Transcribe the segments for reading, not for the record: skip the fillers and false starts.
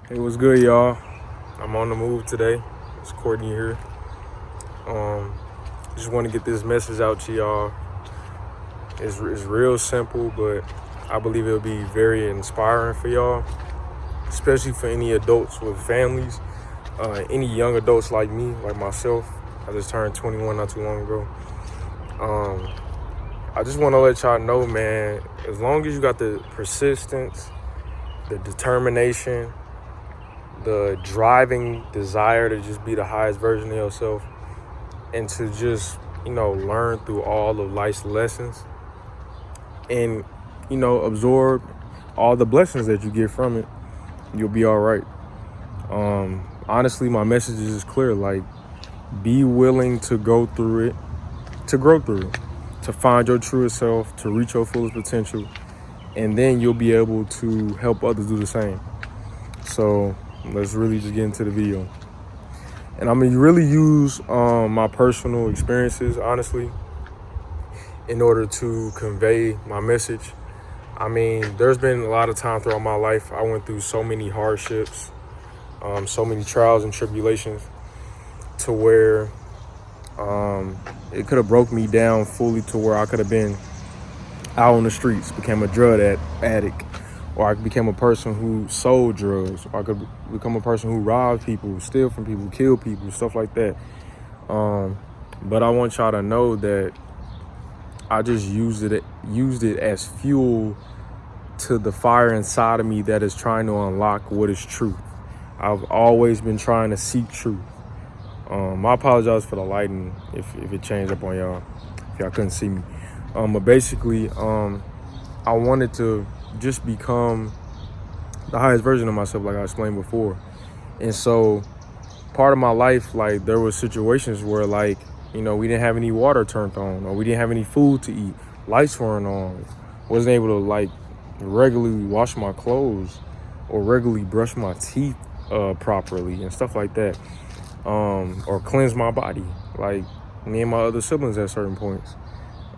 Hey, what's good, y'all? I'm on the move today. It's Courtney here. Just want to get this message out to y'all. It's real simple, but I believe it'll be very inspiring for y'all, especially for any adults with families, any young adults like me, like myself. I just turned 21 not too long ago. I just want to let y'all know, man, as long as you got the persistence, the determination, the driving desire to just be the highest version of yourself and to just, learn through all of life's lessons and, absorb all the blessings that you get from it, you'll be all right. Honestly, my message is just clear. Like, be willing to go through it, to grow through it, to find your truest self, to reach your fullest potential, and then you'll be able to help others do the same. So let's really just get into the video. And I'm gonna really use my personal experiences, honestly, in order to convey my message. I mean, there's been a lot of time throughout my life. I went through so many hardships, so many trials and tribulations, to where it could have broke me down fully to where I could have been out on the streets, became a drug addict, or I became a person who sold drugs, or I could become a person who robbed people, steal from people, kill people, stuff like that. But I want y'all to know that I just used it as fuel to the fire inside of me that is trying to unlock what is truth. I've always been trying to seek truth. I apologize for the lighting if it changed up on y'all, if y'all couldn't see me. But basically, I wanted to just become the highest version of myself, like I explained before. And so part of my life, like, there were situations where, like, we didn't have any water turned on, or we didn't have any food to eat, lights weren't on, wasn't able to, like, regularly wash my clothes or regularly brush my teeth properly and stuff like that, or cleanse my body, like me and my other siblings at certain points.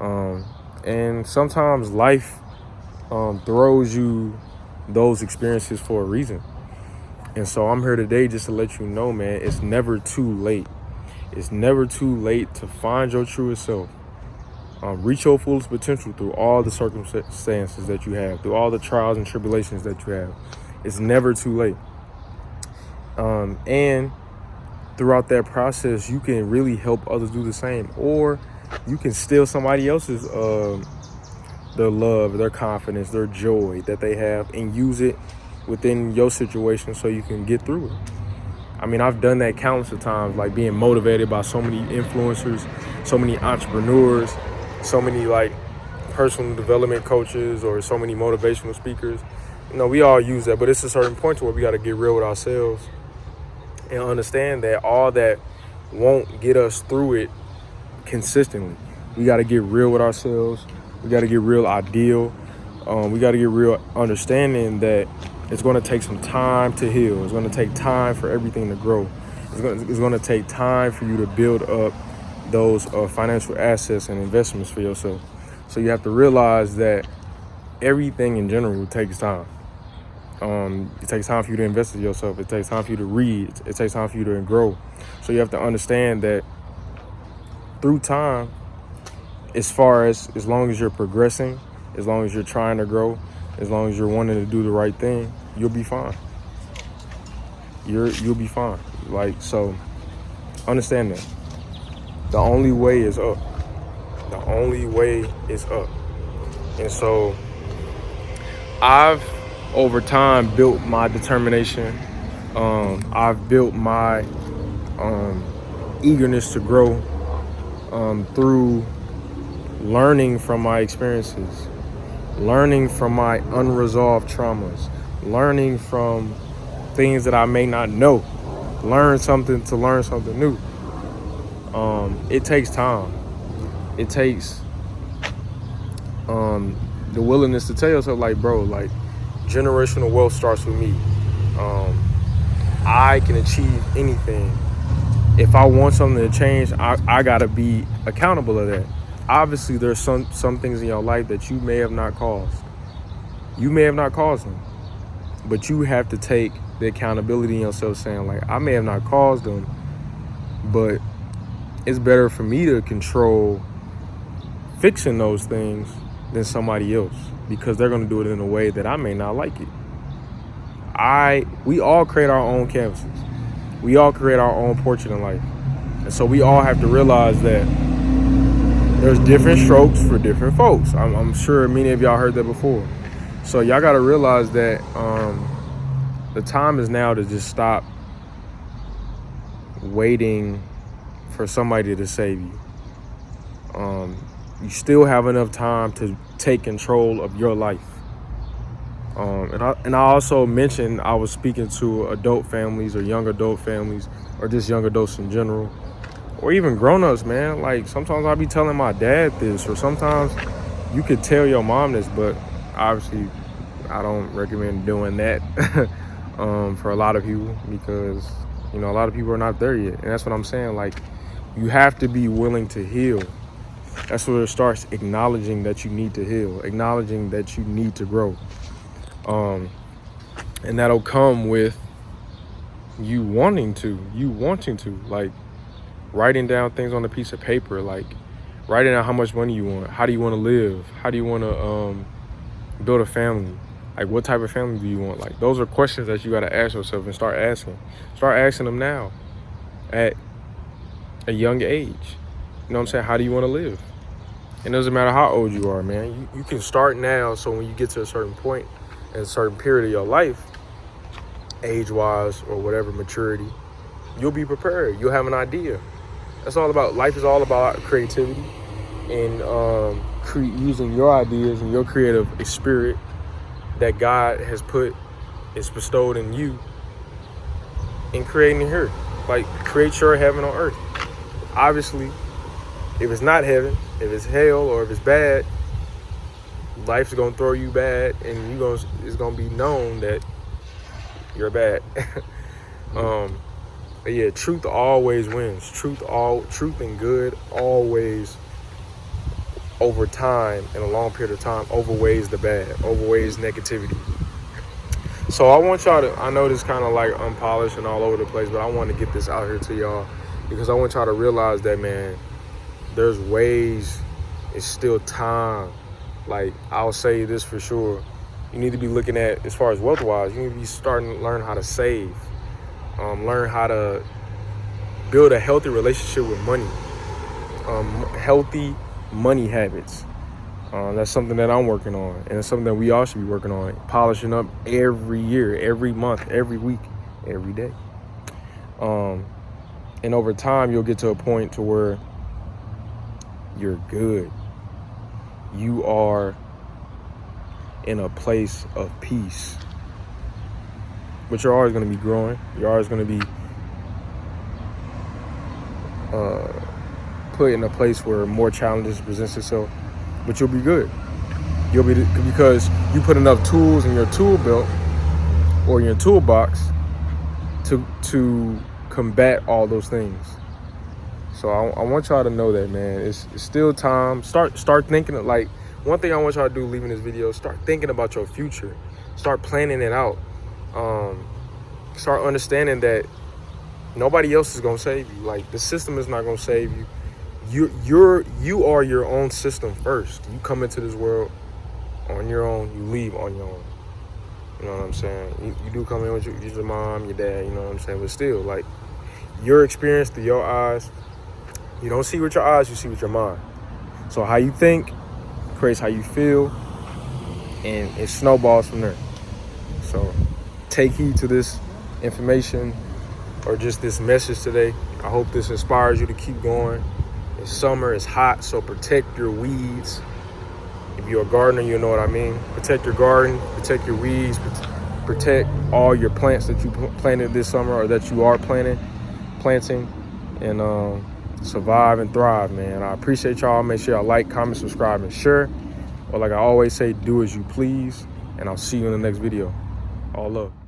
And sometimes life throws you those experiences for a reason. And so I'm here today just to let you know, man, it's never too late. It's never too late to find your truest self. Reach your fullest potential through all the circumstances that you have, through all the trials and tribulations that you have. It's never too late. And throughout that process, you can really help others do the same, or you can steal somebody else's their love, their confidence, their joy that they have, and use it within your situation so you can get through it. I mean, I've done that countless of times, like being motivated by so many influencers, so many entrepreneurs, so many, like, personal development coaches, or so many motivational speakers. We all use that, but it's a certain point to where we got to get real with ourselves and understand that all that won't get us through it consistently. We got to get real with ourselves. We got to get real ideal. We got to get real understanding that it's going to take some time to heal. It's going to take time for everything to grow. It's going to take time for you to build up those financial assets and investments for yourself. So you have to realize that everything in general takes time. It takes time for you to invest in yourself. It takes time for you to read. It takes time for you to grow. So you have to understand that through time, as long as you're progressing, as long as you're trying to grow, as long as you're wanting to do the right thing, you'll be fine. You'll be fine. Like, so understand that. The only way is up. The only way is up. And so I've, over time, built my determination. I've built my eagerness to grow through learning from my experiences, learning from my unresolved traumas, learning from things that I may not know, learn something new. It takes time. It takes the willingness to tell yourself, like, bro, like, generational wealth starts with me. I can achieve anything. If I want something to change, I gotta be accountable of that. Obviously, there's some things in your life that you may have not caused. You may have not caused them, but you have to take the accountability in yourself, saying like, I may have not caused them, but it's better for me to control fixing those things than somebody else, because they're going to do it in a way that I may not like it. We all create our own canvases. We all create our own portrait in life. And so we all have to realize that there's different strokes for different folks. I'm sure many of y'all heard that before. So y'all got to realize that the time is now to just stop waiting for somebody to save you. You still have enough time to take control of your life. And I also mentioned I was speaking to adult families or young adult families or just young adults in general, or even grown-ups, man. Like, sometimes I'll be telling my dad this, or sometimes you could tell your mom this, but obviously I don't recommend doing that for a lot of people, because, you know, a lot of people are not there yet. And that's what I'm saying. Like, you have to be willing to heal. That's where it starts, acknowledging that you need to heal, acknowledging that you need to grow. And that'll come with you wanting to, like, writing down things on a piece of paper, like writing down how much money you want, how do you want to live, how do you want to build a family, like what type of family do you want. Like, those are questions that you got to ask yourself and start asking them now at a young age. You know what I'm saying? How do you want to live? It doesn't matter how old you are, man. You can start now, so when you get to a certain point in a certain period of your life, age-wise or whatever, maturity, you'll be prepared. You'll have an idea. That's all about, life is all about creativity and using your ideas and your creative spirit that God has bestowed in you, and creating it here. Like, create your heaven on earth. Obviously, if it's not heaven, if it's hell, or if it's bad, life's gonna throw you bad, and it's gonna be known that you're bad. But yeah, truth always wins. Truth and good always, over time, in a long period of time, overweighs the bad, overweighs negativity. So I want y'all to, I know this kind of like unpolished and all over the place, but I want to get this out here to y'all, because I want y'all to realize that, man, there's ways, it's still time. Like, I'll say this for sure. You need to be looking at, as far as wealth-wise, you need to be starting to learn how to save. Learn how to build a healthy relationship with money. Healthy money habits. That's something that I'm working on, and it's something that we all should be working on, polishing up every year, every month, every week, every day. And over time, you'll get to a point to where you're good. You are in a place of peace. But you're always going to be growing. You're always going to be put in a place where more challenges presents itself. But you'll be good. You'll be, because you put enough tools in your tool belt or your toolbox to combat all those things. So I want y'all to know that, man. It's still time. Start thinking of, like, one thing I want y'all to do leaving this video, start thinking about your future. Start planning it out. Start understanding that nobody else is gonna save you. Like, the system is not gonna save you. You are your own system first. You come into this world on your own, you leave on your own. You know what I'm saying? You do come in with your mom, your dad, you know what I'm saying? But still, like, your experience through your eyes, you don't see with your eyes, you see with your mind. So how you think creates how you feel, and it snowballs from there. So take heed to this information, or just this message today. I hope this inspires you to keep going. It's summer, it's hot, so protect your weeds. If you're a gardener, you know what I mean. Protect your garden, protect your weeds, protect all your plants that you planted this summer, or that you are planting, and survive and thrive, man. I appreciate y'all. Make sure y'all like, comment, subscribe, and share. Or like I always say, do as you please, and I'll see you in the next video. All love.